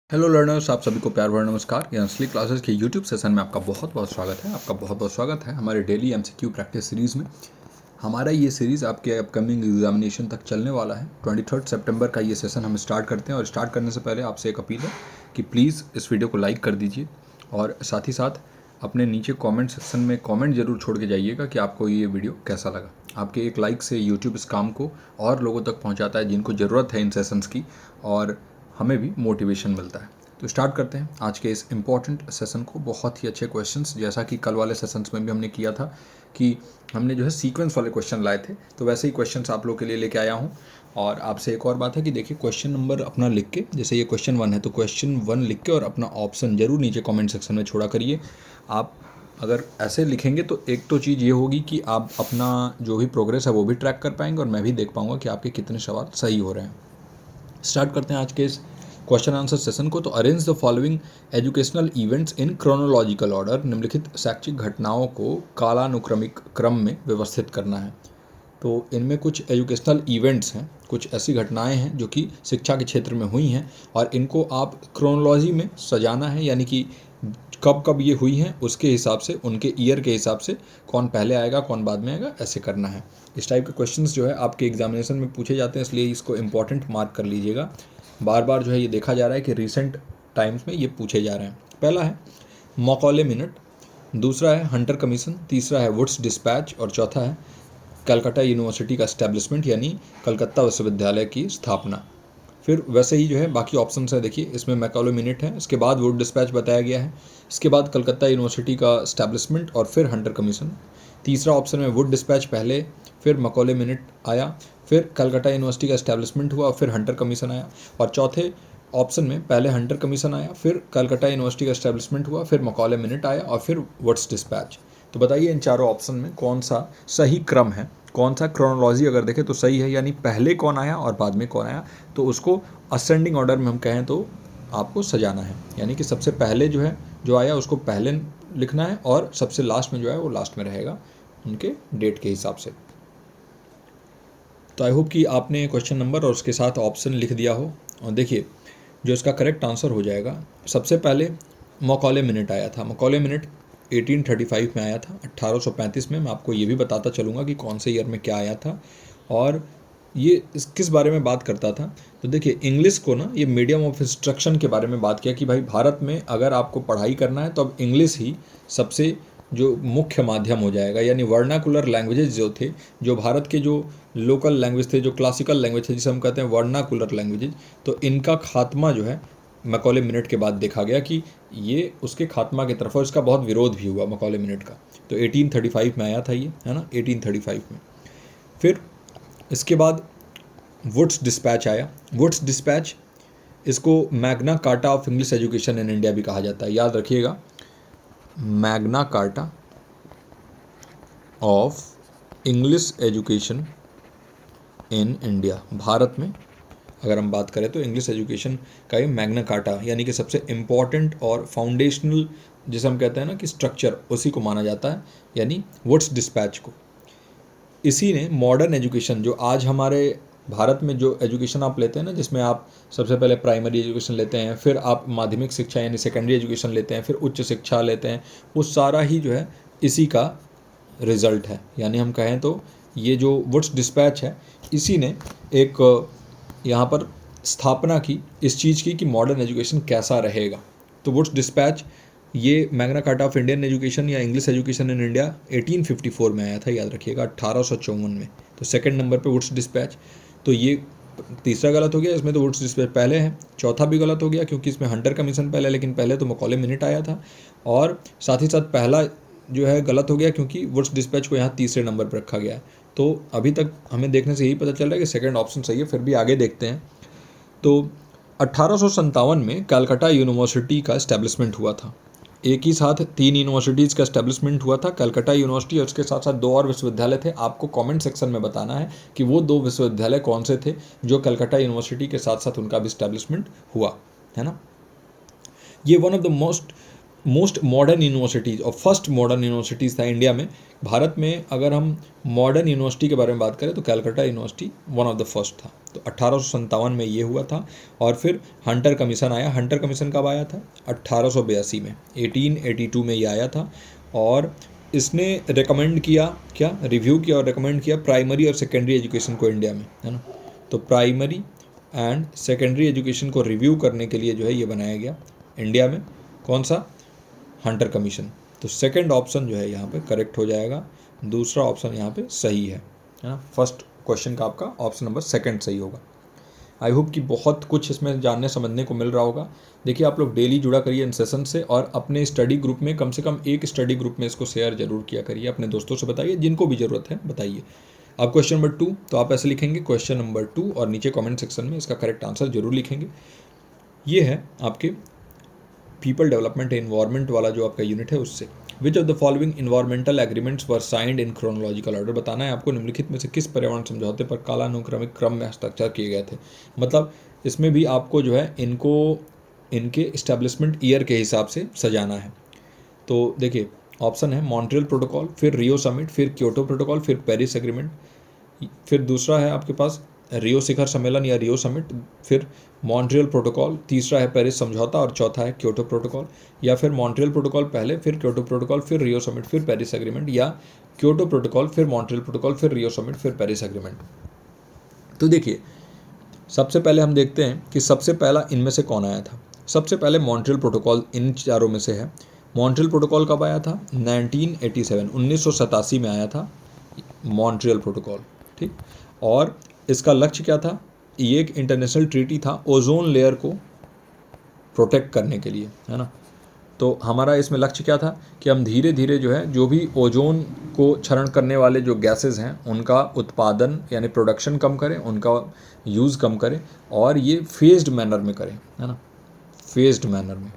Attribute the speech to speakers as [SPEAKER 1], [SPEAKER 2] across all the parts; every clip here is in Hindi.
[SPEAKER 1] हेलो लर्नर्स, आप सभी को प्यार भरा नमस्कार। ये असली क्लासेस के यूट्यूब सेशन में आपका बहुत बहुत स्वागत है। आपका बहुत बहुत स्वागत है हमारे डेली एमसीक्यू प्रैक्टिस सीरीज़ में। हमारा ये सीरीज़ आपके अपकमिंग एग्जामिनेशन तक चलने वाला है। 23 सितंबर का ये सेशन हम स्टार्ट करते हैं और स्टार्ट करने से पहले आपसे एक अपील है कि प्लीज़ इस वीडियो को लाइक कर दीजिए और साथ ही साथ अपने नीचे कॉमेंट सेक्शन में कॉमेंट ज़रूर छोड़ के जाइएगा कि आपको ये वीडियो कैसा लगा। आपके एक लाइक से यूट्यूब इस काम को और लोगों तक पहुँचाता है जिनको ज़रूरत है इन सेशंस की, और हमें भी मोटिवेशन मिलता है। तो स्टार्ट करते हैं आज के इस इम्पॉर्टेंट सेशन को। बहुत ही अच्छे क्वेश्चंस, जैसा कि कल वाले सेशंस में भी हमने किया था कि हमने जो है सीक्वेंस वाले क्वेश्चन लाए थे, तो वैसे ही क्वेश्चंस आप लोग के लिए लेके आया हूँ। और आपसे एक और बात है कि देखिए, क्वेश्चन नंबर अपना लिख के, जैसे ये क्वेश्चन 1 है तो क्वेश्चन 1 लिख के और अपना ऑप्शन जरूर नीचे कॉमेंट सेक्शन में छोड़ा करिए। आप अगर ऐसे लिखेंगे तो एक तो चीज़ ये होगी कि आप अपना जो भी प्रोग्रेस है वो भी ट्रैक कर पाएंगे और मैं भी देख पाऊंगा कि आपके कितने सवाल सही हो रहे हैं। स्टार्ट करते हैं आज के इस क्वेश्चन आंसर सेशन को। तो arrange the following educational events in chronological order. निम्नलिखित शैक्षिक घटनाओं को कालानुक्रमिक क्रम में व्यवस्थित करना है। तो इनमें कुछ एजुकेशनल इवेंट्स हैं, कुछ ऐसी घटनाएं हैं जो कि शिक्षा के क्षेत्र में हुई हैं और इनको आप क्रोनोलॉजी में सजाना है, यानी कि कब कब ये हुई हैं उसके हिसाब से, उनके ईयर के हिसाब से कौन पहले आएगा कौन बाद में आएगा, ऐसे करना है। इस टाइप के क्वेश्चंस जो है आपके एग्जामिनेशन में पूछे जाते हैं, इसलिए इसको इंपॉर्टेंट मार्क कर लीजिएगा। बार बार जो है ये देखा जा रहा है कि रिसेंट टाइम्स में ये पूछे जा रहे हैं। पहला है मकौले मिनट, दूसरा है हंटर कमीशन, तीसरा है वुड्स डिस्पैच और चौथा है कलकत्ता यूनिवर्सिटी का एस्टेब्लिशमेंट, यानी कलकत्ता विश्वविद्यालय की स्थापना। फिर वैसे ही जो है बाकी ऑप्शंस है, देखिए इसमें मैकॉले मिनट है, इसके बाद वुड डिस्पैच बताया गया है, इसके बाद कलकत्ता यूनिवर्सिटी का एस्टेब्लिशमेंट और फिर हंटर कमीशन। तीसरा ऑप्शन में वुड डिस्पैच पहले, फिर मैकॉले मिनट आया, फिर कलकत्ता यूनिवर्सिटी का एस्टेब्लिशमेंट हुआ, फिर हंटर कमीशन आया। और चौथे ऑप्शन में पहले हंटर कमीशन आया, फिर कलकत्ता यूनिवर्सिटी का एस्टेब्लिशमेंट हुआ, फिर मैकॉले मिनट आया और फिर वुड्स डिस्पैच। तो बताइए इन चारों ऑप्शन में कौन सा सही क्रम है, कौन सा क्रोनोलॉजी अगर देखें तो सही है, यानी पहले कौन आया और बाद में कौन आया। तो उसको असेंडिंग ऑर्डर में हम कहें तो आपको सजाना है, यानी कि सबसे पहले जो है जो आया उसको पहले लिखना है और सबसे लास्ट में जो है वो लास्ट में रहेगा उनके डेट के हिसाब से। तो आई होप कि आपने क्वेश्चन नंबर और उसके साथ ऑप्शन लिख दिया हो। और देखिए जो इसका करेक्ट आंसर हो जाएगा, सबसे पहले मकौले मिनट आया था। मकौले मिनट 1835 में आया था, 1835 में। मैं आपको ये भी बताता चलूँगा कि कौन से ईयर में क्या आया था और ये किस बारे में बात करता था। तो देखिए इंग्लिश को ना, ये मीडियम ऑफ इंस्ट्रक्शन के बारे में बात किया कि भाई भारत में अगर आपको पढ़ाई करना है तो अब इंग्लिश ही सबसे जो मुख्य माध्यम हो जाएगा, यानी वर्नाकुलर लैंग्वेजेस जो थे, जो भारत के जो लोकल लैंग्वेज थे, जो क्लासिकल लैंग्वेज थे जिसे हम कहते हैं वर्नाकुलर लैंग्वेजेज, तो इनका खात्मा जो है मैकॉले मिनट के बाद देखा गया कि ये उसके खात्मा की तरफ, और इसका बहुत विरोध भी हुआ मैकॉले मिनट का। तो 1835 में आया था ये, है ना, 1835 में। फिर इसके बाद वुड्स डिस्पैच आया। वुड्स डिस्पैच, इसको Magna carta of English education in India भी कहा जाता है, याद रखिएगा, Magna carta of English education in India. Bharat में अगर हम बात करें तो इंग्लिश एजुकेशन का ये मैग्ना कार्टा, यानी कि सबसे इम्पॉर्टेंट और फाउंडेशनल जिसे हम कहते हैं ना कि स्ट्रक्चर, उसी को माना जाता है, यानी वुड्स डिस्पैच को। इसी ने मॉडर्न एजुकेशन, जो आज हमारे भारत में जो एजुकेशन आप लेते हैं ना, जिसमें आप सबसे पहले प्राइमरी एजुकेशन लेते हैं, फिर आप माध्यमिक शिक्षा यानी सेकेंडरी एजुकेशन लेते हैं, फिर उच्च शिक्षा लेते हैं, वो सारा ही जो है इसी का रिजल्ट है। यानी हम कहें तो ये जो वुड्स डिस्पैच है, इसी ने एक यहाँ पर स्थापना की इस चीज़ की कि मॉडर्न एजुकेशन कैसा रहेगा। तो वुड्स डिस्पैच ये Magna carta of Indian education या इंग्लिश एजुकेशन इन इंडिया 1854 में आया था, याद रखिएगा, 1854 में। तो सेकंड नंबर पे वुड्स डिस्पैच। तो ये तीसरा गलत हो गया, इसमें तो वुड्स डिस्पैच पहले है। चौथा भी गलत हो गया क्योंकि इसमें हंटर कमीशन पहले, लेकिन पहले तो मकौले मिनट आया था। और साथ ही साथ पहला जो है गलत हो गया क्योंकि वुड्स डिस्पैच को यहाँ तीसरे नंबर पर रखा गया है। तो अभी तक हमें देखने से यही पता चल रहा है कि सेकंड ऑप्शन सही है, फिर भी आगे देखते हैं। तो 1857 में कलकत्ता यूनिवर्सिटी का एस्टेब्लिशमेंट हुआ था। एक ही साथ 3 यूनिवर्सिटीज़ का एस्टेब्लिशमेंट हुआ था, कलकत्ता यूनिवर्सिटी और उसके साथ साथ 2 और विश्वविद्यालय थे। आपको कमेंट सेक्शन में बताना है कि वो 2 विश्वविद्यालय कौन से थे जो कलकत्ता यूनिवर्सिटी के साथ साथ उनका भी एस्टेब्लिशमेंट हुआ, है ना। ये one of the most most modern universities और फर्स्ट मॉडर्न यूनिवर्सिटीज़ था इंडिया में। भारत में अगर हम मॉडर्न यूनिवर्सिटी के बारे में बात करें तो Calcutta university one of the first था। तो 1857 में ये हुआ था। और फिर हंटर कमीशन आया। हंटर कमीशन कब आया था? 1882 में, 1882 में ये आया था। और इसने रिकमेंड किया, क्या रिव्यू किया और रिकमेंड किया प्राइमरी और सेकेंडरी एजुकेशन को इंडिया में, है ना। तो प्राइमरी एंड सेकेंडरी एजुकेशन को रिव्यू करने के लिए जो है ये बनाया गया इंडिया में। कौन सा? Hunter commission. तो सेकंड ऑप्शन जो है यहाँ पे करेक्ट हो जाएगा, दूसरा ऑप्शन यहाँ पे सही है ना। फर्स्ट क्वेश्चन का आपका ऑप्शन नंबर सेकंड सही होगा। आई होप कि बहुत कुछ इसमें जानने समझने को मिल रहा होगा। देखिए आप लोग डेली जुड़ा करिए इन सेशन से, और अपने स्टडी ग्रुप में कम से कम एक स्टडी ग्रुप में इसको शेयर जरूर किया करिए, अपने दोस्तों से बताइए, जिनको भी ज़रूरत है बताइए। अब क्वेश्चन नंबर 2, तो आप ऐसे लिखेंगे क्वेश्चन नंबर 2 और नीचे कमेंट सेक्शन में इसका करेक्ट आंसर जरूर लिखेंगे। ये है आपके पीपल डेवलपमेंट एनवायरनमेंट वाला जो आपका यूनिट है उससे। विच of the following environmental agreements were signed in chronological order. बताना है आपको निम्नलिखित में से किस पर्यावरण समझौते पर कालानुक्रमिक क्रम में हस्ताक्षर किए गए थे। मतलब इसमें भी आपको जो है इनको इनके इस्टेब्लिशमेंट ईयर के हिसाब से सजाना है। तो देखिए ऑप्शन है मॉन्ट्रियल प्रोटोकॉल, फिर रियो समिट, फिर क्योटो प्रोटोकॉल, फिर पेरिस एग्रीमेंट, फिर दूसरा है आपके पास रियो शिखर सम्मेलन या रियो समिट, फिर मॉन्ट्रियल प्रोटोकॉल, तीसरा है पेरिस समझौता और चौथा है क्योटो प्रोटोकॉल। या फिर मॉन्ट्रियल प्रोटोकॉल पहले, फिर क्योटो प्रोटोकॉल, फिर रियो समिट, फिर पेरिस एग्रीमेंट, या क्योटो प्रोटोकॉल, फिर मॉन्ट्रियल प्रोटोकॉल, फिर रियो समिट, फिर पेरिस एग्रीमेंट। तो देखिए सबसे पहले हम देखते हैं कि सबसे पहला इनमें से कौन आया था। सबसे पहले मॉन्ट्रियल प्रोटोकॉल इन चारों में से है। मॉन्ट्रियल प्रोटोकॉल कब आया था? 1987, 1987 में आया था मॉन्ट्रियल प्रोटोकॉल, ठीक। और इसका लक्ष्य क्या था? ये एक इंटरनेशनल ट्रीटी था ओजोन लेयर को प्रोटेक्ट करने के लिए, है ना। तो हमारा इसमें लक्ष्य क्या था कि हम धीरे धीरे जो है जो भी ओजोन को क्षरण करने वाले जो गैसेस हैं उनका उत्पादन यानी प्रोडक्शन कम करें, उनका यूज़ कम करें, और ये फेज्ड मैनर में करें, है ना, फेज्ड मैनर में,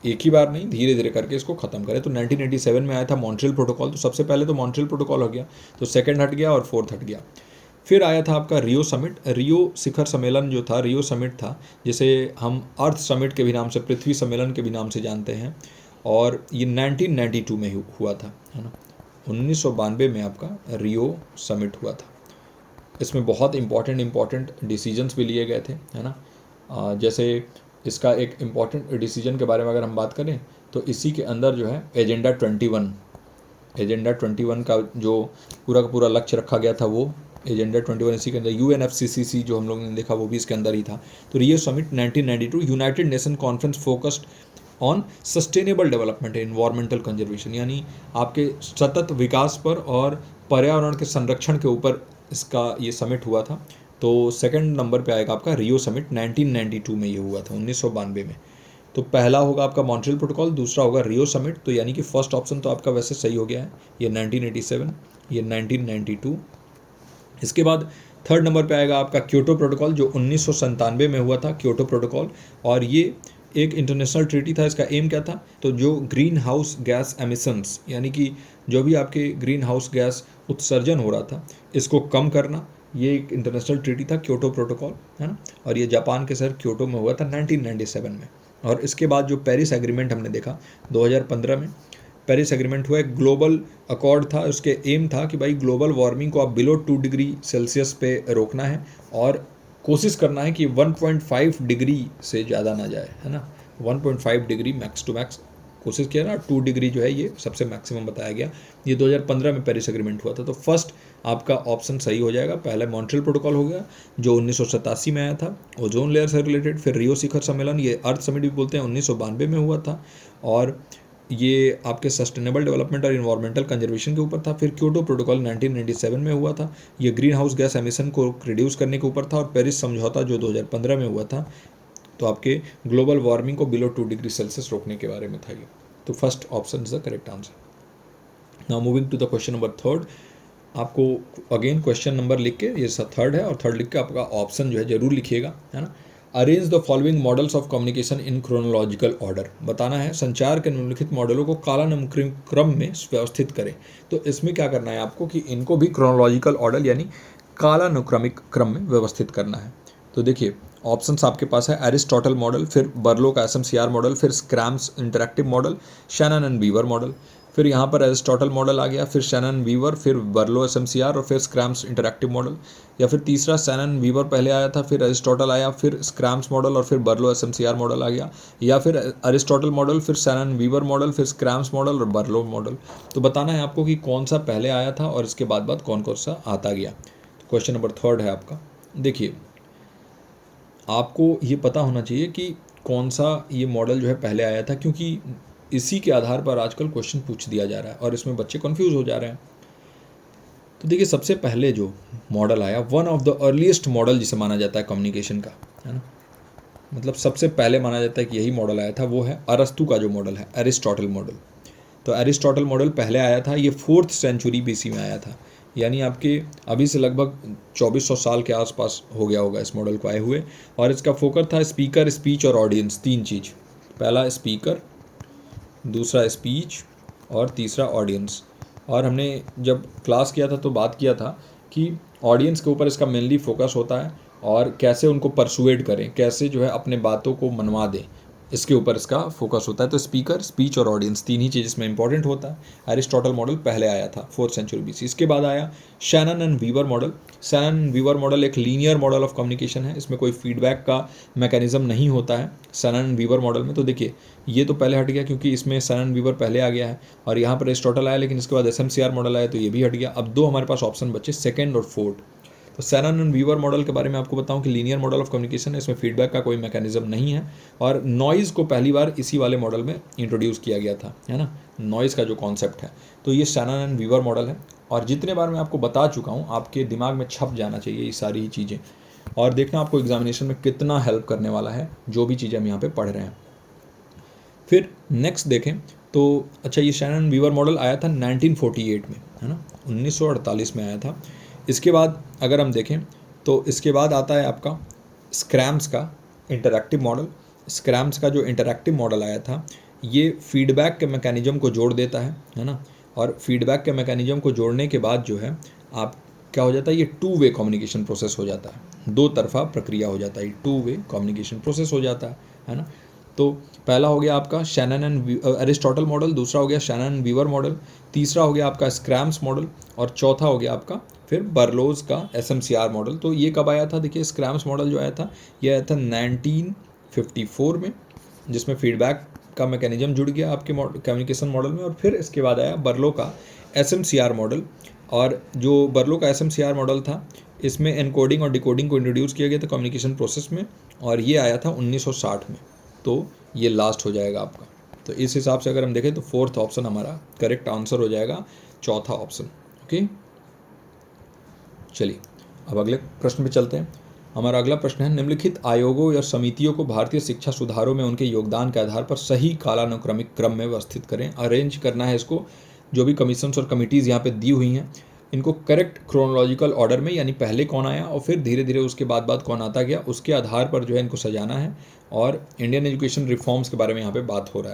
[SPEAKER 1] एक ही बार नहीं, धीरे धीरे करके इसको ख़त्म करें। तो 1987 में आया था मॉन्ट्रियल प्रोटोकॉल। तो सबसे पहले तो मॉन्ट्रियल प्रोटोकॉल हो गया, तो सेकंड हट गया और फोर्थ हट गया। फिर आया था आपका रियो समिट। रियो शिखर सम्मेलन जो था, रियो समिट था, जिसे हम अर्थ समिट के भी नाम से, पृथ्वी सम्मेलन के भी नाम से जानते हैं, और ये 1992 में हुआ था, है ना। 1992 में आपका रियो समिट हुआ था। इसमें बहुत इंपॉर्टेंट डिसीजंस भी लिए गए थे, है ना। जैसे इसका एक इम्पॉर्टेंट डिसीजन के बारे में अगर हम बात करें तो इसी के अंदर जो है एजेंडा 21 का जो पूरा का पूरा लक्ष्य रखा गया था, वो एजेंडा 21 इसी के अंदर, UNFCCC जो हम लोगों ने देखा वो भी इसके अंदर ही था। तो Rio Summit 1992, United Nation conference focused on sustainable development environmental conservation, यानी आपके सतत विकास पर और पर्यावरण के संरक्षण के ऊपर इसका ये समिट हुआ था। तो सेकंड नंबर पे आएगा आपका रियो समिट, 1992 में ये हुआ था, 1992 में। तो पहला होगा आपका मॉन्ट्रियल प्रोटोकॉल, दूसरा होगा रियो समिट। तो यानी कि फर्स्ट ऑप्शन तो आपका वैसे सही हो गया है, ये 1987, ये 1992। इसके बाद थर्ड नंबर पे आएगा आपका क्योटो प्रोटोकॉल, जो 1997 में हुआ था, क्योटो प्रोटोकॉल। और ये एक इंटरनेशनल ट्रीटी था। इसका एम क्या था? तो जो ग्रीन हाउस गैस एमिशंस, यानी कि जो भी आपके ग्रीन हाउस गैस उत्सर्जन हो रहा था, इसको कम करना, ये एक इंटरनेशनल ट्रीटी था, क्योटो प्रोटोकॉल, है ना। और ये जापान के शहर क्योटो में हुआ था 1997 में। और इसके बाद जो पेरिस एग्रीमेंट हमने देखा 2015 में, पेरिस एग्रीमेंट हुआ, एक ग्लोबल अकॉर्ड था। उसके एम था कि भाई ग्लोबल वार्मिंग को आप बिलो 2 डिग्री सेल्सियस पे रोकना है, और कोशिश करना है कि 1.5 डिग्री से ज़्यादा ना जाए, है ना। 1.5 डिग्री मैक्स टू मैक्स कोशिश किया ना, 2 डिग्री जो है ये सबसे मैक्सिमम बताया गया। ये 2015 में पेरिस एग्रीमेंट हुआ था। तो फर्स्ट आपका ऑप्शन सही हो जाएगा। पहले मॉन्ट्रियल प्रोटोकॉल हो गया जो 1987 में आया था, ओजोन लेयर से रिलेटेड। फिर रियो शिखर सम्मेलन, ये अर्थ समिट भी बोलते हैं, 1992 में हुआ था, और ये आपके सस्टेनेबल डेवलपमेंट और इन्वायरमेंटल कंजर्वेशन के ऊपर था। फिर क्योटो प्रोटोकॉल 1997 में हुआ था, ये ग्रीन हाउस गैस एमिशन को रिड्यूस करने के ऊपर था। और पेरिस समझौता जो 2015 में हुआ था, तो आपके ग्लोबल वार्मिंग को बिलो 2 डिग्री सेल्सियस रोकने के बारे में था ये। तो first option is the correct answer. Now moving to the question number third. आपको अगेन क्वेश्चन नंबर लिख के, ये थर्ड है, और थर्ड लिख के आपका ऑप्शन जो है जरूर लिखिएगा, है ना। Arrange the following models of communication in chronological order. बताना है संचार के निम्नलिखित मॉडलों को कालानुक्रमिक क्रम में व्यवस्थित करें। तो इसमें क्या करना है आपको कि इनको भी क्रोनोलॉजिकल ऑर्डर यानी कालानुक्रमिक क्रम में व्यवस्थित करना है। तो देखिए ऑप्शंस आपके पास है एरिस्टोटल मॉडल, फिर बर्लो का एसएमसीआर मॉडल, फिर Schramm's interactive model, Shannon and Weaver model. फिर यहाँ पर एरिस्टोटल मॉडल आ गया, फिर शैनन वीवर, फिर बर्लो एसएमसीआर और फिर स्क्रैम्स इंटरैक्टिव मॉडल। या फिर तीसरा शैनन वीवर पहले आया था, फिर एरिस्टोटल आया, फिर स्क्रैम्स मॉडल और फिर बर्लो एसएमसीआर मॉडल आ गया। या फिर एरिस्टोटल मॉडल, फिर शैनन वीवर मॉडल, फिर स्क्रैम्स मॉडल और बर्लो मॉडल। तो बताना है आपको कि कौन सा पहले आया था और इसके बाद कौन कौन सा आता गया। तो क्वेश्चन नंबर 3 है आपका। देखिए, आपको ये पता होना चाहिए कि कौन सा ये मॉडल जो है पहले आया था, क्योंकि इसी के आधार पर आजकल क्वेश्चन पूछ दिया जा रहा है और इसमें बच्चे कंफ्यूज हो जा रहे हैं। तो देखिए, सबसे पहले जो मॉडल आया, one of the earliest model जिसे माना जाता है कम्युनिकेशन का, है ना, मतलब सबसे पहले माना जाता है कि यही मॉडल आया था, वो है अरस्तु का जो मॉडल है, एरिस्टोटल मॉडल। तो एरिस्टोटल मॉडल पहले आया था, ये 4th सेंचुरी BC में आया था, यानी आपके अभी से लगभग 2400 साल के आसपास हो गया होगा इस मॉडल को आए हुए। और इसका फोकस था स्पीकर, स्पीच और ऑडियंस, 3 चीज़। पहला स्पीकर, दूसरा स्पीच और तीसरा ऑडियंस। और हमने जब क्लास किया था तो बात किया था कि ऑडियंस के ऊपर इसका मेनली फोकस होता है और कैसे उनको परसुएड करें, कैसे जो है अपने बातों को मनवा दें, इसके ऊपर इसका फोकस होता है। तो स्पीकर, स्पीच और ऑडियंस, 3 ही चीज़ इसमें इंपॉर्टेंट होता है। एरिस्टोटल मॉडल पहले आया था 4th सेंचुरी BC। इसके बाद आया Shannon and Weaver model. Shannon and Weaver model एक लीनियर मॉडल ऑफ कम्युनिकेशन है, इसमें कोई फीडबैक का मैकेनिज्म नहीं होता है शैनन एंड वीवर मॉडल में। तो देखिए, ये तो पहले हट गया क्योंकि इसमें शैनन एंड वीवर पहले आ गया है, और यहाँ पर एरिस्टोटल आया, लेकिन इसके बाद एसएमसीआर मॉडल आया तो ये भी हट गया। अब 2 हमारे पास ऑप्शन बचे, सेकेंड और फोर्थ। तो शैनन एंड वीवर मॉडल के बारे में आपको बताऊं कि लीनियर मॉडल ऑफ कम्युनिकेशन है, इसमें फीडबैक का कोई मैकेनिज्म नहीं है, और नॉइज़ को पहली बार इसी वाले मॉडल में इंट्रोड्यूस किया गया था, है ना, नॉइज़ का जो कॉन्सेप्ट है। तो ये शैनन एंड वीवर मॉडल है, और जितने बार मैं आपको बता चुका हूँ आपके दिमाग में छप जाना चाहिए ये सारी ही चीज़ें, और देखना आपको एग्जामिनेशन में कितना हेल्प करने वाला है जो भी चीज़ें हम यहाँ पे पढ़ रहे हैं। फिर नेक्स्ट देखें तो अच्छा, ये शैनन वीवर मॉडल आया था 1948 में, है ना, 1948 में आया था। इसके बाद अगर हम देखें तो इसके बाद आता है आपका स्क्रैम्स का इंटरैक्टिव मॉडल। स्क्रैम्स का जो इंटरैक्टिव मॉडल आया था, ये फीडबैक के मैकेनिज्म को जोड़ देता है ना, और फीडबैक के मैकेनिज्म को जोड़ने के बाद जो है आप क्या हो जाता है, ये 2 वे कम्युनिकेशन प्रोसेस हो जाता है, 2 तरफा प्रक्रिया हो जाता है, 2 वे कम्युनिकेशन प्रोसेस हो जाता है ना। तो पहला हो गया आपका शैनन एंड एरिस्टोटल मॉडल, दूसरा हो गया शैनन एंड वीवर मॉडल, तीसरा हो गया आपका स्क्रैम्स मॉडल, और चौथा हो गया आपका फिर बर्लोज का एसएमसीआर मॉडल। तो ये कब आया था, देखिए स्क्रैम्स मॉडल जो आया था ये आया था 1954 में, जिसमें फीडबैक का मैकेनिज्म जुड़ गया आपके कम्युनिकेशन मॉडल में। और फिर इसके बाद आया बर्लो का एसएमसीआर मॉडल, और जो बर्लो का एसएमसीआर मॉडल था इसमें एनकोडिंग और डिकोडिंग को इंट्रोड्यूस किया गया था कम्युनिकेशन प्रोसेस में, और ये आया था 1960 में। तो ये लास्ट हो जाएगा आपका। तो इस हिसाब से अगर हम देखें तो 4th ऑप्शन हमारा करेक्ट आंसर हो जाएगा, चौथा ऑप्शन। ओके, चलिए अब अगले प्रश्न पे चलते हैं। हमारा अगला प्रश्न है, निम्नलिखित आयोगों या समितियों को भारतीय शिक्षा सुधारों में उनके योगदान के आधार पर सही कालानुक्रमिक क्रम में व्यवस्थित करें। अरेंज करना है इसको, जो भी कमीशंस और कमिटीज़ यहाँ पे दी हुई हैं इनको करेक्ट क्रोनोलॉजिकल ऑर्डर में, यानी पहले कौन आया और फिर धीरे धीरे उसके बाद कौन आता गया, उसके आधार पर जो है इनको सजाना है। और इंडियन एजुकेशन रिफॉर्म्स के बारे में यहाँ पे बात हो रहा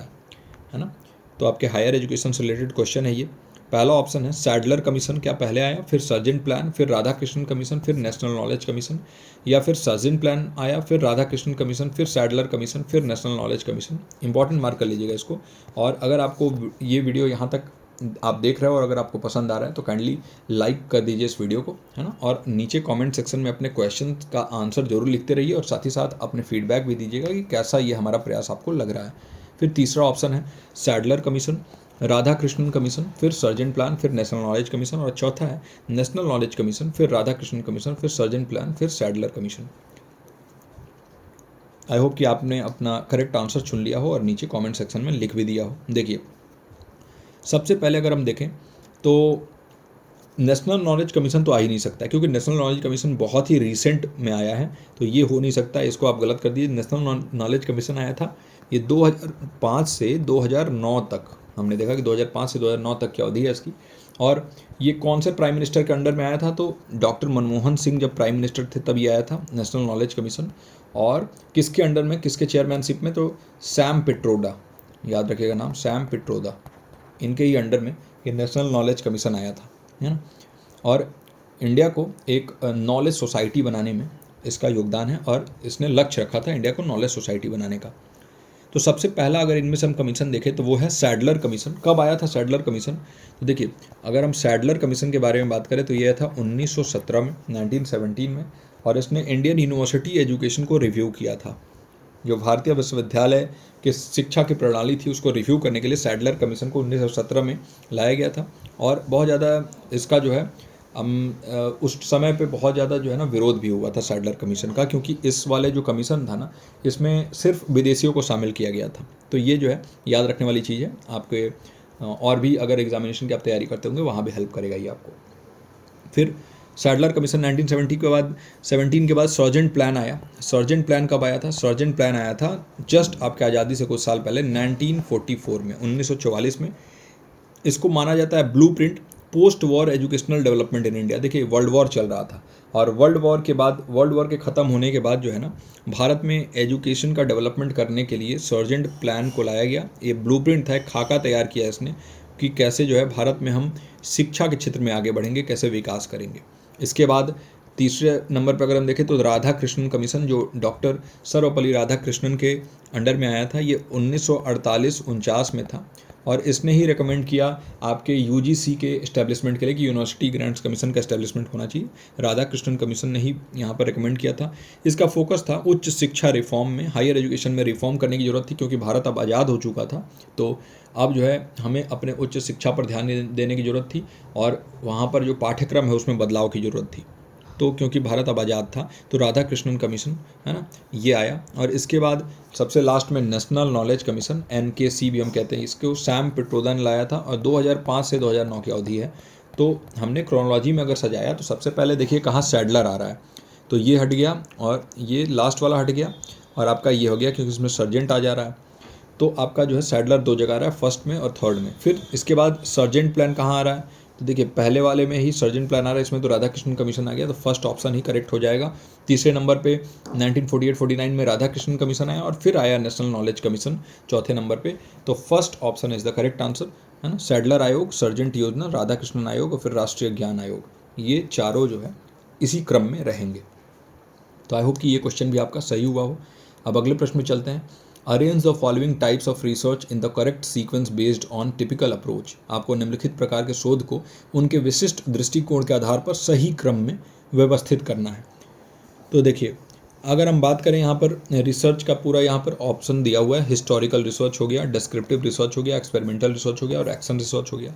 [SPEAKER 1] है ना। तो आपके हायर एजुकेशन से रिलेटेड क्वेश्चन है ये। पहला ऑप्शन है सैडलर कमीशन, क्या पहले आया, फिर सर्जेंट प्लान, फिर राधाकृष्णन कमीशन, फिर नेशनल नॉलेज कमीशन, या फिर सर्जेंट प्लान आया, फिर राधाकृष्णन कमीशन, फिर सैडलर कमीशन, फिर national Knowledge commission. Important mark कर लीजिएगा इसको। और अगर आपको ये वीडियो यहाँ तक आप देख रहे हो और अगर आपको पसंद आ रहा है तो काइंडली लाइक कर दीजिए इस वीडियो को, है ना, और नीचे कमेंट सेक्शन में अपने क्वेश्चन का आंसर जरूर लिखते रहिए, और साथ ही साथ अपने फीडबैक भी दीजिएगा कि कैसा ये हमारा प्रयास आपको लग रहा है। फिर तीसरा ऑप्शन है सैडलर कमीशन, राधाकृष्णन कमीशन, फिर सर्जेंट प्लान, फिर नेशनल नॉलेज कमीशन, और चौथा है नेशनल नॉलेज कमीशन, फिर राधाकृष्णन कमीशन, फिर सर्जेंट प्लान, फिर सैडलर कमीशन। आई होप कि आपने अपना करेक्ट आंसर चुन लिया हो और नीचे कमेंट सेक्शन में लिख भी दिया हो। देखिए, सबसे पहले अगर हम देखें तो नेशनल नॉलेज कमीशन तो आ ही नहीं सकता, क्योंकि नेशनल नॉलेज कमीशन बहुत ही रिसेंट में आया है, तो ये हो नहीं सकता, इसको आप गलत कर दीजिए। नेशनल नॉलेज कमीशन आया था ये 2005 से 2009 तक, हमने देखा कि 2005 से 2009 तक की अवधि है इसकी। और ये कौन से प्राइम मिनिस्टर के अंडर में आया था, तो डॉक्टर मनमोहन सिंह जब प्राइम मिनिस्टर थे तब ये आया था नेशनल नॉलेज कमीशन। और किसके अंडर में, किसके चेयरमैनशिप में, तो सैम पिट्रोडा, याद रखिएगा नाम, सैम पिट्रोडा, इनके ही अंडर में ये नेशनल नॉलेज कमीशन आया था, है ना। और इंडिया को एक नॉलेज सोसाइटी बनाने में इसका योगदान है और इसने लक्ष्य रखा था इंडिया को नॉलेज सोसाइटी बनाने का। तो सबसे पहला अगर इनमें से हम कमीशन देखें तो वो है सैडलर कमीशन। कब आया था सैडलर कमीशन? तो देखिए, अगर हम सैडलर कमीशन के बारे में बात करें तो यह था 1917 में, 1917 में, और इसने इंडियन यूनिवर्सिटी एजुकेशन को रिव्यू किया था। जो भारतीय विश्वविद्यालय के शिक्षा की प्रणाली थी उसको रिव्यू करने के लिए सैडलर कमीशन को 1917 में लाया गया था। और बहुत ज़्यादा इसका जो है उस समय पे बहुत ज़्यादा जो है ना विरोध भी हुआ था सैडलर कमीशन का, क्योंकि इस वाले जो कमीशन था ना, इसमें सिर्फ विदेशियों को शामिल किया गया था। तो ये जो है याद रखने वाली चीज़ है आपके, और भी अगर एग्जामिनेशन की आप तैयारी करते होंगे वहाँ भी हेल्प करेगा ये आपको। फिर सैडलर कमीशन 1970 के बाद 17 के बाद सर्जेंट प्लान आया। सर्जेंट प्लान कब आया था? सर्जेंट प्लान आया था जस्ट आपके आज़ादी से कुछ साल पहले 1944 में, 1944 में। इसको माना जाता है blueprint post war educational development in India. देखिए, वर्ल्ड वॉर चल रहा था और वर्ल्ड वॉर के ख़त्म होने के बाद जो है ना, भारत में एजुकेशन का डेवलपमेंट करने के लिए सर्जेंट प्लान को लाया गया। ये ब्लूप्रिंट था, एक खाका तैयार किया इसने कि कैसे जो है भारत में हम शिक्षा के क्षेत्र में आगे बढ़ेंगे, कैसे विकास करेंगे। इसके बाद तीसरे नंबर पर अगर हम देखें तो राधा कृष्णन कमीशन, जो डॉक्टर सर्वपल्ली राधाकृष्णन के अंडर में आया था, ये 1948-49 में था। और इसने ही रिकमेंड किया आपके यूजीसी के इस्टेब्लिशमेंट के लिए कि यूनिवर्सिटी ग्रांट्स कमीशन का इस्टेब्लिशमेंट होना चाहिए। राधाकृष्णन कमीशन ने ही यहाँ पर रिकमेंड किया था। इसका फोकस था उच्च शिक्षा रिफॉर्म में, हायर एजुकेशन में रिफॉर्म करने की ज़रूरत थी, क्योंकि भारत अब आज़ाद हो चुका था। तो अब जो है हमें अपने उच्च शिक्षा पर ध्यान देने की ज़रूरत थी और वहाँ पर जो पाठ्यक्रम है उसमें बदलाव की ज़रूरत थी। तो क्योंकि भारत अब आज़ाद था तो राधा कृष्णन कमीशन है ना, ये आया। और इसके बाद सबसे लास्ट में नेशनल नॉलेज कमीशन, NKC भी हम कहते हैं इसको, सैम पिट्रोदा ने लाया था और 2005 से 2009 की अवधि है। तो हमने क्रोनोलॉजी में अगर सजाया तो सबसे पहले देखिए कहाँ सैडलर आ रहा है, तो ये हट गया और ये लास्ट वाला हट गया और आपका ये हो गया क्योंकि इसमें सर्जेंट आ जा रहा है। तो आपका जो है सैडलर 2 जगह आ रहा है, फर्स्ट में और थर्ड में। फिर इसके बाद सर्जेंट प्लान कहाँ आ रहा है? तो देखिए, पहले वाले में ही सर्जेंट प्लान आ रहा है, इसमें तो राधाकृष्णन कमीशन आ गया, तो फर्स्ट ऑप्शन ही करेक्ट हो जाएगा। तीसरे नंबर पे 1948-49 में राधाकृष्णन कमीशन आया और फिर आया नेशनल नॉलेज कमीशन चौथे नंबर पे। तो first option is the correct answer, है ना। सैडलर आयोग, सर्जेंट योजना, राधाकृष्णन आयोग और फिर राष्ट्रीय ज्ञान आयोग, ये चारों जो है इसी क्रम में रहेंगे। तो आई होप कि ये क्वेश्चन भी आपका सही हुआ हो। अब अगले प्रश्न में चलते हैं। Arrange the following types of research in the correct sequence based on typical approach. आपको निम्नलिखित प्रकार के शोध को उनके विशिष्ट दृष्टिकोण के आधार पर सही क्रम में व्यवस्थित करना है। तो देखिए, अगर हम बात करें यहाँ पर रिसर्च का पूरा यहाँ पर ऑप्शन दिया हुआ है। हिस्टोरिकल रिसर्च हो गया, डिस्क्रिप्टिव रिसर्च हो गया, एक्सपेरिमेंटल रिसर्च हो गया और एक्शन रिसर्च हो गया।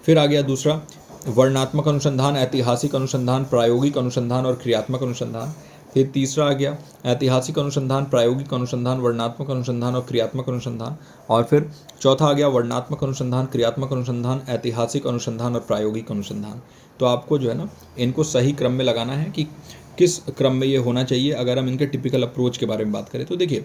[SPEAKER 1] फिर आ गया दूसरा वर्णनात्मक अनुसंधान, ऐतिहासिक अनुसंधान, प्रायोगिक अनुसंधान और क्रियात्मक अनुसंधान। फिर तीसरा आ गया ऐतिहासिक अनुसंधान, प्रायोगिक अनुसंधान, वर्णनात्मक अनुसंधान और क्रियात्मक अनुसंधान। और फिर चौथा आ गया वर्णनात्मक अनुसंधान, क्रियात्मक अनुसंधान, ऐतिहासिक अनुसंधान और प्रायोगिक अनुसंधान। तो आपको जो है ना इनको सही क्रम में लगाना है कि किस क्रम में ये होना चाहिए। अगर हम इनके टिपिकल अप्रोच के बारे में बात करें तो देखिए,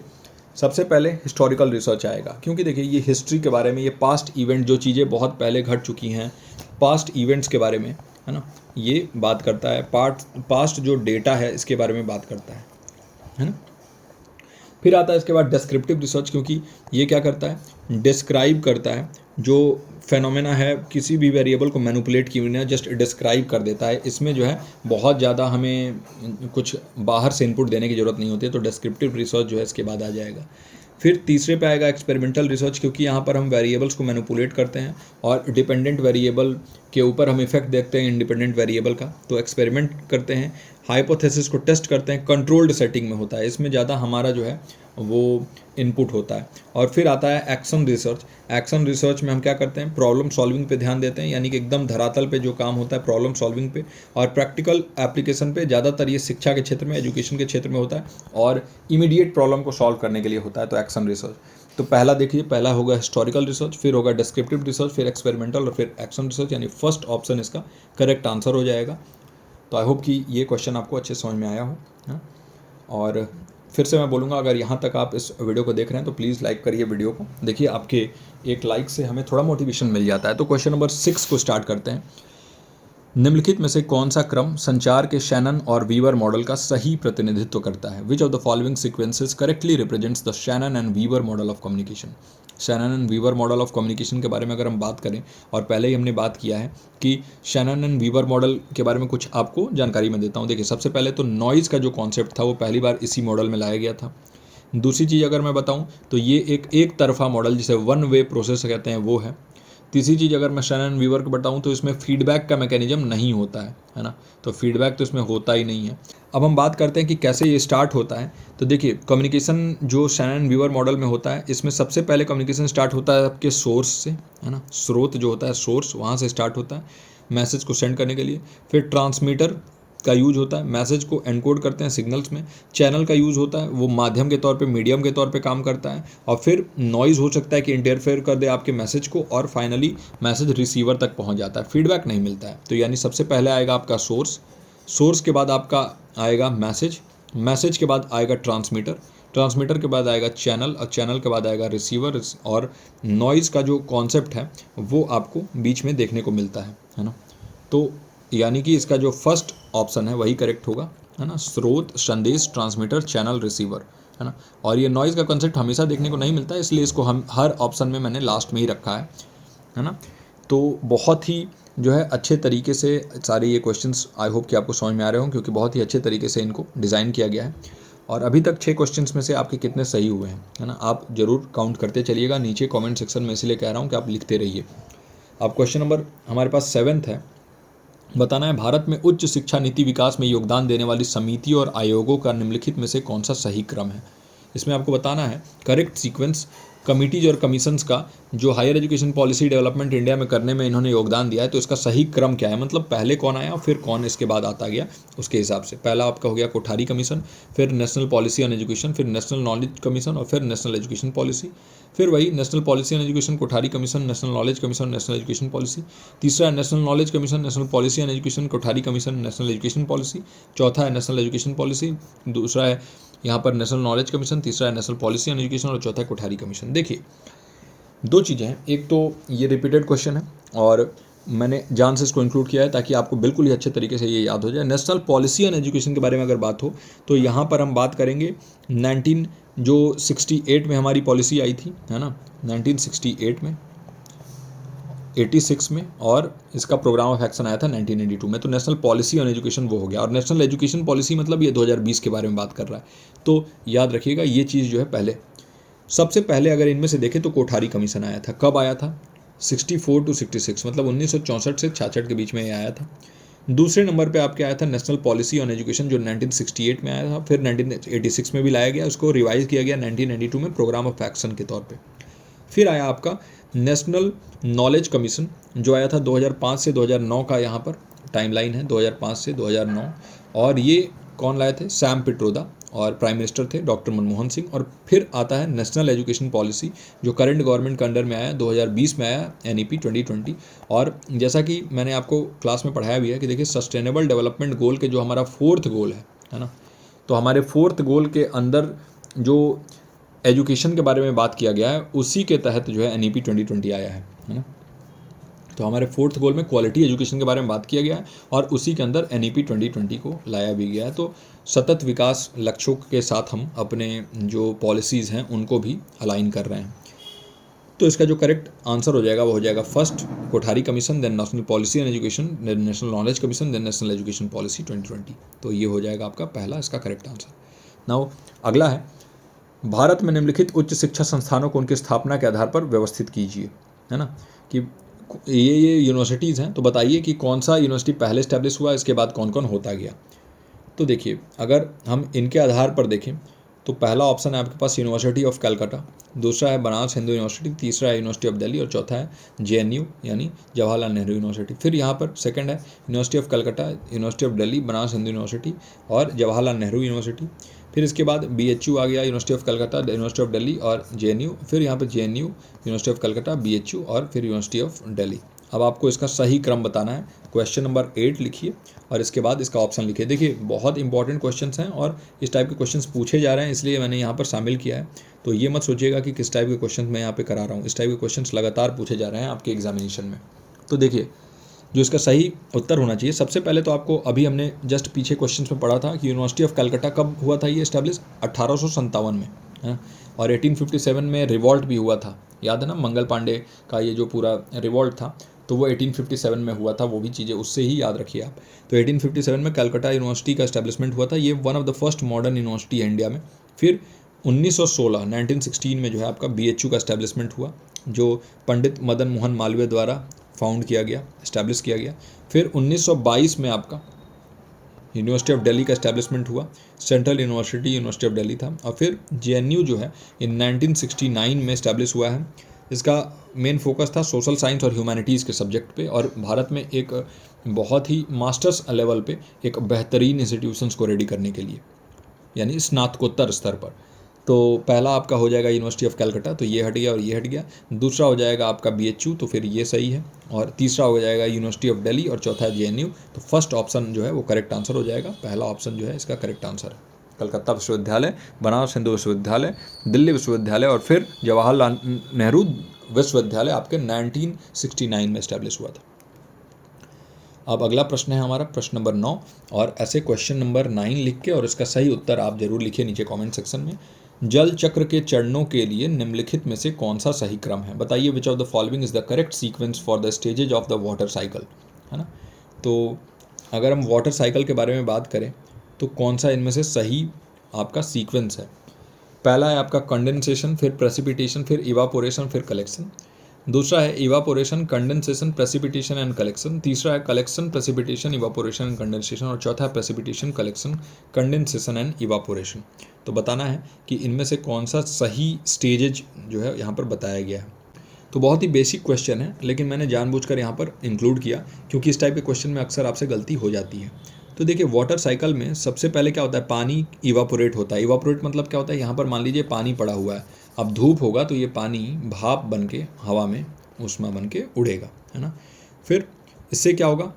[SPEAKER 1] सबसे पहले हिस्टोरिकल रिसर्च आएगा, क्योंकि देखिए ये हिस्ट्री के बारे में, ये पास्ट इवेंट, जो चीज़ें बहुत पहले घट चुकी हैं, पास्ट इवेंट्स के बारे में, है ना, ये बात करता है। पास्ट जो डेटा है इसके बारे में बात करता है ना। फिर आता है इसके बाद डिस्क्रिप्टिव रिसर्च, क्योंकि ये क्या करता है, डिस्क्राइब करता है जो फेनोमेना है, किसी भी वेरिएबल को मैनिपुलेट किए बिना जस्ट डिस्क्राइब कर देता है। इसमें जो है बहुत ज़्यादा हमें कुछ बाहर से इनपुट देने की ज़रूरत नहीं होती है, तो डिस्क्रिप्टिव रिसर्च जो है इसके बाद आ जाएगा। फिर तीसरे पे आएगा एक्सपेरिमेंटल रिसर्च, क्योंकि यहाँ पर हम वेरिएबल्स को मैनिपुलेट करते हैं और डिपेंडेंट वेरिएबल के ऊपर हम इफेक्ट देखते हैं इंडिपेंडेंट वेरिएबल का, तो एक्सपेरिमेंट करते हैं, हाइपोथेसिस को टेस्ट करते हैं, कंट्रोल्ड सेटिंग में होता है, इसमें ज़्यादा हमारा जो है वो इनपुट होता है। और फिर आता है एक्शन रिसर्च। एक्शन रिसर्च में हम क्या करते हैं, प्रॉब्लम सॉल्विंग पे ध्यान देते हैं, यानी कि एकदम धरातल पे जो काम होता है प्रॉब्लम सॉल्विंग पे और प्रैक्टिकल एप्लीकेशन पे। ज़्यादातर ये शिक्षा के क्षेत्र में, एजुकेशन के क्षेत्र में होता है और इमीडिएट प्रॉब्लम को सॉल्व करने के लिए होता है, तो एक्शन रिसर्च। तो पहला देखिए, पहला होगा हिस्टोरिकल रिसर्च, फिर होगा डिस्क्रिप्टिव रिसर्च, फिर एक्सपेरिमेंटल और फिर एक्शन रिसर्च, यानी फर्स्ट ऑप्शन इसका करेक्ट आंसर हो जाएगा। तो आई होप कि ये क्वेश्चन आपको अच्छे समझ में आया हो। और फिर से मैं बोलूँगा, अगर यहाँ तक आप इस वीडियो को देख रहे हैं तो प्लीज़ लाइक करिए वीडियो को। देखिए, आपके एक लाइक से हमें थोड़ा मोटिवेशन मिल जाता है। तो क्वेश्चन नंबर 6 को स्टार्ट करते हैं। निम्नलिखित में से कौन सा क्रम संचार के शैनन और वीवर मॉडल का सही प्रतिनिधित्व करता है? Which of the following sequences correctly represents the Shannon and Weaver model of communication? Shannon and Weaver model of communication के बारे में अगर हम बात करें, और पहले ही हमने बात किया है कि शैनन एंड वीवर मॉडल के बारे में कुछ आपको जानकारी मैं देता हूँ। देखिए, सबसे पहले तो नॉइज़ का जो कॉन्सेप्ट था वो पहली बार इसी मॉडल में लाया गया था। दूसरी चीज़ अगर मैं बताऊँ तो ये एक तरफा मॉडल, जिसे वन वे प्रोसेस कहते हैं, वो है। तीसरी चीज़ अगर मैं शैनन वीवर को बताऊँ तो इसमें फीडबैक का मैकेनिज्म नहीं होता है ना, तो फीडबैक तो इसमें होता ही नहीं है। अब हम बात करते हैं कि कैसे ये स्टार्ट होता है। तो देखिए, कम्युनिकेशन जो शैनन वीवर मॉडल में होता है, इसमें सबसे पहले कम्युनिकेशन स्टार्ट होता है आपके सोर्स से, है ना। स्रोत जो होता है, सोर्स, वहाँ से स्टार्ट होता है मैसेज को सेंड करने के लिए। फिर ट्रांसमीटर का यूज होता है, मैसेज को एनकोड करते हैं सिग्नल्स में। चैनल का यूज़ होता है, वो माध्यम के तौर पे, मीडियम के तौर पे काम करता है। और फिर नॉइज़ हो सकता है कि इंटरफेयर कर दे आपके मैसेज को, और फाइनली मैसेज रिसीवर तक पहुंच जाता है, फीडबैक नहीं मिलता है। तो यानी सबसे पहले आएगा आपका सोर्स, सोर्स के बाद आपका आएगा मैसेज, मैसेज के बाद आएगा ट्रांसमीटर, ट्रांसमीटर के बाद आएगा चैनल, और चैनल के बाद आएगा रिसीवर। और नॉइज़ का जो कॉन्सेप्ट है वो आपको बीच में देखने को मिलता है ना। तो यानी कि इसका जो फर्स्ट ऑप्शन है वही करेक्ट होगा, है ना। स्रोत, संदेश, ट्रांसमीटर, चैनल, रिसीवर, है ना। और ये नॉइज़ का कंसेप्ट हमेशा देखने को नहीं मिलता है, इसलिए इसको हम हर ऑप्शन में मैंने लास्ट में ही रखा है ना। तो बहुत ही जो है अच्छे तरीके से सारे ये क्वेश्चंस आई होप कि आपको समझ में आ रहे हों, क्योंकि बहुत ही अच्छे तरीके से इनको डिज़ाइन किया गया है। और अभी तक 6 क्वेश्चंस में से आपके कितने सही हुए हैं, है ना, आप ज़रूर काउंट करते चलिएगा नीचे कमेंट सेक्शन में, इसलिए कह रहा हूँ कि आप लिखते रहिए। अब क्वेश्चन नंबर हमारे पास 7th है। बताना है, भारत में उच्च शिक्षा नीति विकास में योगदान देने वाली समिति और आयोगों का निम्नलिखित में से कौन सा सही क्रम है? इसमें आपको बताना है करेक्ट सीक्वेंस कमिटीज और कमीशंस का जो higher education policy development India में करने में इन्होंने योगदान दिया है, तो इसका सही क्रम क्या है, मतलब पहले कौन आया और फिर कौन इसके बाद आता गया, उसके हिसाब से। पहला आपका हो गया कोठारी कमीशन, फिर नेशनल पॉलिसी ऑन एजुकेशन, फिर नेशनल नॉलेज कमीशन, और फिर नेशनल एजुकेशन पॉलिसी। फिर वही national Policy on education, Kothari commission, national Knowledge commission, national Education policy. तीसरा है national Knowledge commission, national Policy on education, Kothari commission, national Education policy. चौथा है नेशनल एजुकेशन पॉलिसी, दूसरा है यहाँ पर नेशनल नॉलेज कमीशन, तीसरा है नेशनल पॉलिसी ऑन एजुकेशन, और चौथा है कोठारी कमीशन। देखिए, दो चीज़ें हैं, एक तो ये रिपीटेड क्वेश्चन है और मैंने जान से इसको इंक्लूड किया है ताकि आपको बिल्कुल ही अच्छे तरीके से ये याद हो जाए। नेशनल पॉलिसी ऑन एजुकेशन के बारे में अगर बात हो तो यहाँ पर हम बात करेंगे 1968 में हमारी पॉलिसी आई थी, है ना, 1968 में, 86 में, और इसका प्रोग्राम ऑफ एक्शन आया था 1992 में। तो नेशनल पॉलिसी ऑन एजुकेशन वो हो गया, और नेशनल एजुकेशन पॉलिसी मतलब ये 2020 के बारे में बात कर रहा है। तो याद रखिएगा ये चीज़ जो है पहले, सबसे पहले अगर इनमें से देखें तो कोठारी कमीशन आया था। कब आया था? 64 to 66, मतलब 1964 से 66 के बीच में ये आया था। दूसरे नंबर पे आपके आया था नेशनल पॉलिसी ऑन एजुकेशन, जो 1968 में आया था। फिर 1986 में भी लाया गया, उसको रिवाइज किया गया 1992 में प्रोग्राम ऑफ एक्शन के तौर पे। फिर आया आपका नेशनल नॉलेज कमीशन, जो आया था 2005 से 2009 का, यहाँ पर टाइमलाइन है 2005 से 2009। और ये कौन लाए थे? सैम पिट्रोदा, और प्राइम मिनिस्टर थे डॉक्टर मनमोहन सिंह। और फिर आता है नेशनल एजुकेशन पॉलिसी, जो करंट गवर्नमेंट के अंडर में आया, 2020 में आया, NEP 2020। और जैसा कि मैंने आपको क्लास में पढ़ाया भी है कि देखिए, सस्टेनेबल डेवलपमेंट गोल के जो हमारा 4th गोल है ना, तो हमारे 4th गोल के अंदर जो एजुकेशन के बारे में बात किया गया है, उसी के तहत जो है NEP 2020 आया है ना। तो हमारे 4th गोल में क्वालिटी एजुकेशन के बारे में बात किया गया है, और उसी के अंदर NEP 2020 को लाया भी गया है। तो सतत विकास लक्ष्यों के साथ हम अपने जो पॉलिसीज़ हैं उनको भी अलाइन कर रहे हैं। तो इसका जो करेक्ट आंसर हो जाएगा वो हो जाएगा first Kothari Commission, then National Policy on Education, then National Knowledge Commission, then National Education Policy 2020। तो ये हो जाएगा आपका पहला इसका करेक्ट आंसर। नाउ अगला है, भारत में निम्नलिखित उच्च शिक्षा संस्थानों को उनकी स्थापना के आधार पर व्यवस्थित कीजिए, है ना, कि ये यूनिवर्सिटीज़ हैं, तो बताइए कि कौन सा यूनिवर्सिटी पहले इस्टेब्लिश हुआ, इसके बाद कौन कौन होता गया। तो देखिए, अगर हम इनके आधार पर देखें तो पहला ऑप्शन है आपके पास यूनिवर्सिटी ऑफ कलकत्ता, दूसरा है बनारस हिंदू यूनिवर्सिटी, तीसरा है यूनिवर्सिटी ऑफ दिल्ली, और चौथा है JNU यानी जवाहरलाल नेहरू यूनिवर्सिटी। फिर यहाँ पर सेकंड है university of Calcutta, university of Delhi, Banaras Hindu university, और जवाहरलाल नेहरू यूनिवर्सिटी। फिर इसके बाद BHU आ गया, university of Calcutta, university of Delhi, और JNU। फिर यहाँ पर JNU, university of Calcutta, BHU, और फिर यूनिवर्सिटी ऑफ दिल्ली। अब आपको इसका सही क्रम बताना है। क्वेश्चन नंबर 8 लिखिए और इसके बाद इसका ऑप्शन लिखिए। देखिए, बहुत इंपॉर्टेंट क्वेश्चंस हैं और इस टाइप के क्वेश्चंस पूछे जा रहे हैं, इसलिए मैंने यहाँ पर शामिल किया है। तो ये मत सोचिएगा कि किस टाइप के क्वेश्चंस मैं यहाँ पे करा रहा हूँ, इस टाइप के क्वेश्चंस लगातार पूछे जा रहे हैं आपके एग्जामिनेशन में। तो देखिए,
[SPEAKER 2] जो इसका सही उत्तर होना चाहिए, सबसे पहले तो आपको अभी हमने जस्ट पीछे क्वेश्चन में पढ़ा था कि यूनिवर्सिटी ऑफ कलकत्ता कब हुआ था ये इस्टेब्लिश, 1857 में, है। और 1857 में रिवॉल्ट भी हुआ था, याद है ना, मंगल पांडे का ये जो पूरा रिवॉल्ट था तो वो 1857 में हुआ था, वो भी चीज़ें उससे ही याद रखिए आप। तो 1857 में कलकत्ता यूनिवर्सिटी का इस्टेब्लिशमेंट हुआ था, ये one of the first modern university है इंडिया में। फिर 1916 में जो है आपका BHU का इस्टेब्लिशमेंट हुआ, जो पंडित मदन मोहन मालवीय द्वारा फाउंड किया गया, इस्टेब्लिश किया गया। फिर 1922 में आपका यूनिवर्सिटी ऑफ दिल्ली का इस्टेब्लिशमेंट हुआ, सेंट्रल यूनिवर्सिटी ऑफ दिल्ली था। और फिर JNU जो है इन 1969 में इस्टेब्लिश हुआ है। इसका मेन फोकस था सोशल साइंस और ह्यूमैनिटीज़ के सब्जेक्ट पे, और भारत में एक बहुत ही मास्टर्स लेवल पे एक बेहतरीन इंस्टीट्यूशंस को रेडी करने के लिए, यानी स्नातकोत्तर स्तर पर। तो पहला आपका हो जाएगा यूनिवर्सिटी ऑफ कलकत्ता, तो ये हट गया और ये हट गया। दूसरा हो जाएगा आपका BHU, तो फिर ये सही है। और तीसरा हो जाएगा यूनिवर्सिटी ऑफ दिल्ली, और चौथा है JNU। तो फर्स्ट ऑप्शन जो है वो करेक्ट आंसर हो जाएगा, पहला ऑप्शन जो है इसका करेक्ट आंसर है। कलकत्ता विश्वविद्यालय, बनारस हिंदू विश्वविद्यालय, दिल्ली विश्वविद्यालय और फिर जवाहरलाल नेहरू विश्वविद्यालय आपके 1969 में इस्टेब्लिश हुआ था। अब अगला प्रश्न है हमारा प्रश्न नंबर 9, और ऐसे क्वेश्चन नंबर 9 लिख के और इसका सही उत्तर आप जरूर लिखिए नीचे कमेंट सेक्शन में। जल चक्र के चरणों के लिए निम्नलिखित में से कौन सा सही क्रम है, बताइए। विच of the following is the correct sequence for the stages of the water cycle, है ना। तो अगर हम वाटर साइकिल के बारे में बात करें तो कौन सा इनमें से सही आपका सीक्वेंस है। पहला है आपका कंडेंसेशन, फिर प्रेसिपिटेशन, फिर इवापोरेशन, फिर कलेक्शन। दूसरा है evaporation, condensation, precipitation and collection. तीसरा है collection, precipitation, evaporation and condensation. और चौथा है precipitation, collection, condensation and evaporation. तो बताना है कि इनमें से कौन सा सही स्टेजेज जो है यहाँ पर बताया गया है। तो बहुत ही बेसिक क्वेश्चन है, लेकिन मैंने जानबूझकर यहाँ पर इंक्लूड किया क्योंकि इस टाइप के क्वेश्चन में अक्सर आपसे गलती हो जाती है। तो देखिए वाटर साइकिल में सबसे पहले क्या होता है, पानी इवापोरेट होता है। इवापोरेट मतलब क्या होता है, यहाँ पर मान लीजिए पानी पड़ा हुआ है, अब धूप होगा तो ये पानी भाप बन के हवा में ऊष्मा बन के उड़ेगा, है ना। फिर इससे क्या होगा,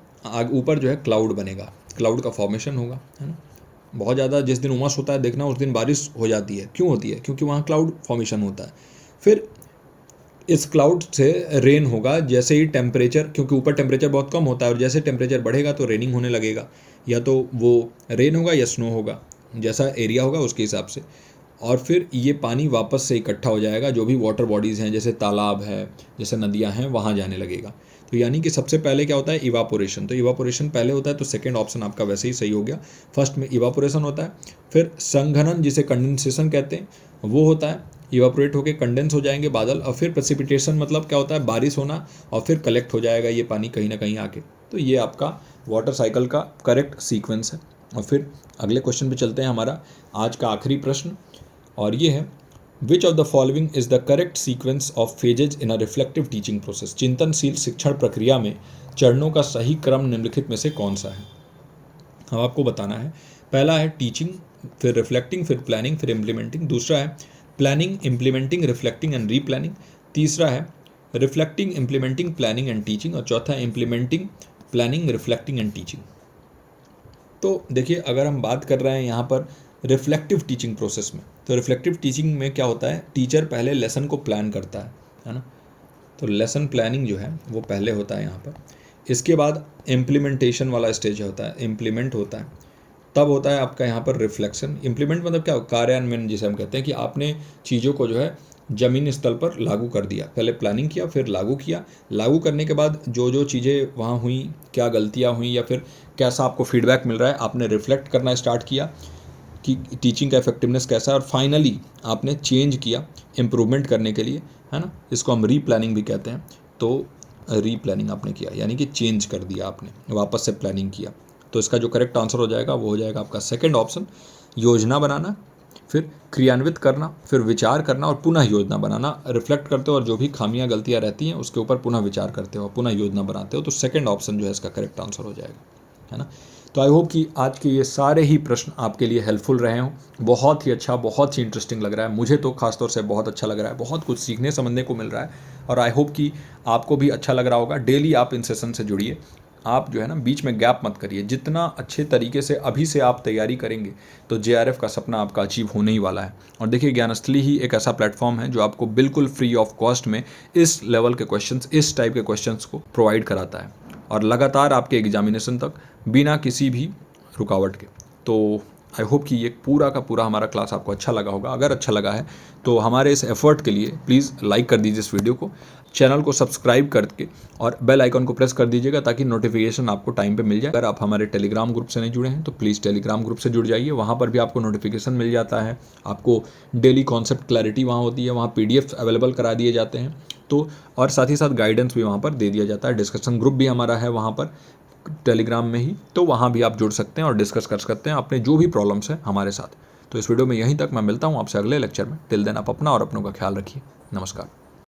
[SPEAKER 2] ऊपर जो है क्लाउड बनेगा, क्लाउड का फॉर्मेशन होगा, है ना। बहुत ज़्यादा जिस दिन उमस होता है देखना उस दिन बारिश हो जाती है, क्यों होती है, क्योंकि वहाँ क्लाउड फॉर्मेशन होता है। फिर इस क्लाउड से रेन होगा, जैसे ही टेम्परेचर, क्योंकि ऊपर टेम्परेचर बहुत कम होता है और जैसे टेम्परेचर बढ़ेगा तो रेनिंग होने लगेगा, या तो वो रेन होगा या स्नो होगा, जैसा एरिया होगा उसके हिसाब से। और फिर ये पानी वापस से इकट्ठा हो जाएगा, जो भी वाटर बॉडीज़ हैं जैसे तालाब है, जैसे नदियाँ हैं, वहाँ जाने लगेगा। तो यानी कि सबसे पहले क्या होता है, इवापोरेशन। तो इवापोरेशन पहले होता है, तो सेकंड ऑप्शन आपका वैसे ही सही हो गया। फर्स्ट में इवापोरेशन होता है, फिर संघनन जिसे कंडेंसेशन कहते हैं वो होता है, इवापोरेट होकर कंडेंस हो जाएंगे बादल। और फिर प्रेसिपिटेशन मतलब क्या होता है, बारिश होना, और फिर कलेक्ट हो जाएगा ये पानी कहीं ना कहीं आके। तो ये आपका वाटर साइकिल का करेक्ट सीक्वेंस है। और फिर अगले क्वेश्चन पे चलते हैं, हमारा आज का आखिरी प्रश्न, और ये है which of the following is the correct sequence of phases in a reflective teaching process. चिंतनशील शिक्षण प्रक्रिया में चरणों का सही क्रम निम्नलिखित में से कौन सा है। अब आपको बताना है, पहला है टीचिंग, फिर रिफ्लेक्टिंग, फिर प्लानिंग, फिर इम्प्लीमेंटिंग। दूसरा है planning, implementing, reflecting and replanning. तीसरा है reflecting, implementing, planning and teaching. और चौथा है implementing, planning, reflecting and teaching. तो देखिए अगर हम बात कर रहे हैं यहाँ पर रिफ्लेक्टिव टीचिंग प्रोसेस में, तो रिफ्लेक्टिव टीचिंग में क्या होता है, टीचर पहले लेसन को प्लान करता है ना। तो लेसन प्लानिंग जो है वो पहले होता है यहाँ पर। इसके बाद इम्प्लीमेंटेशन वाला स्टेज होता है, इम्प्लीमेंट होता है, तब होता है आपका यहाँ पर रिफ्लेक्शन। इम्प्लीमेंट मतलब क्या, कार्यान्वयन जिसे हम कहते हैं, कि आपने चीज़ों को जो है ज़मीनी स्तर पर लागू कर दिया, पहले प्लानिंग किया फिर लागू किया। लागू करने के बाद जो जो चीज़ें वहाँ हुई, क्या गलतियाँ हुई या फिर कैसा आपको फीडबैक मिल रहा है, आपने रिफ्लेक्ट करना स्टार्ट किया कि टीचिंग का इफेक्टिवनेस कैसा है, और फाइनली आपने चेंज किया इम्प्रूवमेंट करने के लिए, है ना। इसको हम रीप्लानिंग भी कहते हैं। तो रीप्लानिंग आपने किया यानी कि चेंज कर दिया आपने, वापस से प्लानिंग किया। तो इसका जो करेक्ट आंसर हो जाएगा वो हो जाएगा आपका सेकंड ऑप्शन, योजना बनाना, फिर क्रियान्वित करना, फिर विचार करना और पुनः योजना बनाना। रिफ्लेक्ट करते हो और जो भी खामियां गलतियां रहती हैं उसके ऊपर पुनः विचार करते हो, पुनः योजना बनाते हो। तो सेकंड ऑप्शन जो है इसका करेक्ट आंसर हो जाएगा, है ना। तो आई होप कि आज के ये सारे ही प्रश्न आपके लिए हेल्पफुल रहे हों। बहुत ही अच्छा, बहुत ही इंटरेस्टिंग लग रहा है मुझे, तो खासतौर से बहुत अच्छा लग रहा है, बहुत कुछ सीखने समझने को मिल रहा है। और आई होप कि आपको भी अच्छा लग रहा होगा। डेली आप इन सेशन से जुड़िए, आप जो है ना बीच में गैप मत करिए। जितना अच्छे तरीके से अभी से आप तैयारी करेंगे तो JRF का सपना आपका अचीव होने ही वाला है। और देखिए ज्ञानस्थली ही एक ऐसा प्लेटफॉर्म है जो आपको बिल्कुल फ्री ऑफ कॉस्ट में इस लेवल के क्वेश्चंस, इस टाइप के क्वेश्चंस को प्रोवाइड कराता है। और लगातार आपके एग्जामिनेशन तक बिना किसी भी रुकावट के। तो आई होप कि ये पूरा का पूरा हमारा क्लास आपको अच्छा लगा होगा। अगर अच्छा लगा है तो हमारे इस एफर्ट के लिए प्लीज़ लाइक कर दीजिए इस वीडियो को, चैनल को सब्सक्राइब करके और बेल आइकन को प्रेस कर दीजिएगा ताकि नोटिफिकेशन आपको टाइम पे मिल जाए। अगर आप हमारे टेलीग्राम ग्रुप से नहीं जुड़े हैं तो प्लीज़ टेलीग्राम ग्रुप से जुड़ जाइए, वहाँ पर भी आपको नोटिफिकेशन मिल जाता है। आपको डेली कॉन्सेप्ट क्लैरिटी वहाँ होती है, वहाँ PDF अवेलेबल करा दिए जाते हैं। तो और साथ ही साथ गाइडेंस भी वहाँ पर दे दिया जाता है। डिस्कशन ग्रुप भी हमारा है वहाँ पर टेलीग्राम में ही, तो वहाँ भी आप जुड़ सकते हैं और डिस्कस कर सकते हैं अपने जो भी प्रॉब्लम्स हैं हमारे साथ। तो इस वीडियो में यहीं तक, मैं मिलता हूँ आपसे अगले लेक्चर में। टिल देन आप अपना और अपनों का ख्याल रखिए। नमस्कार।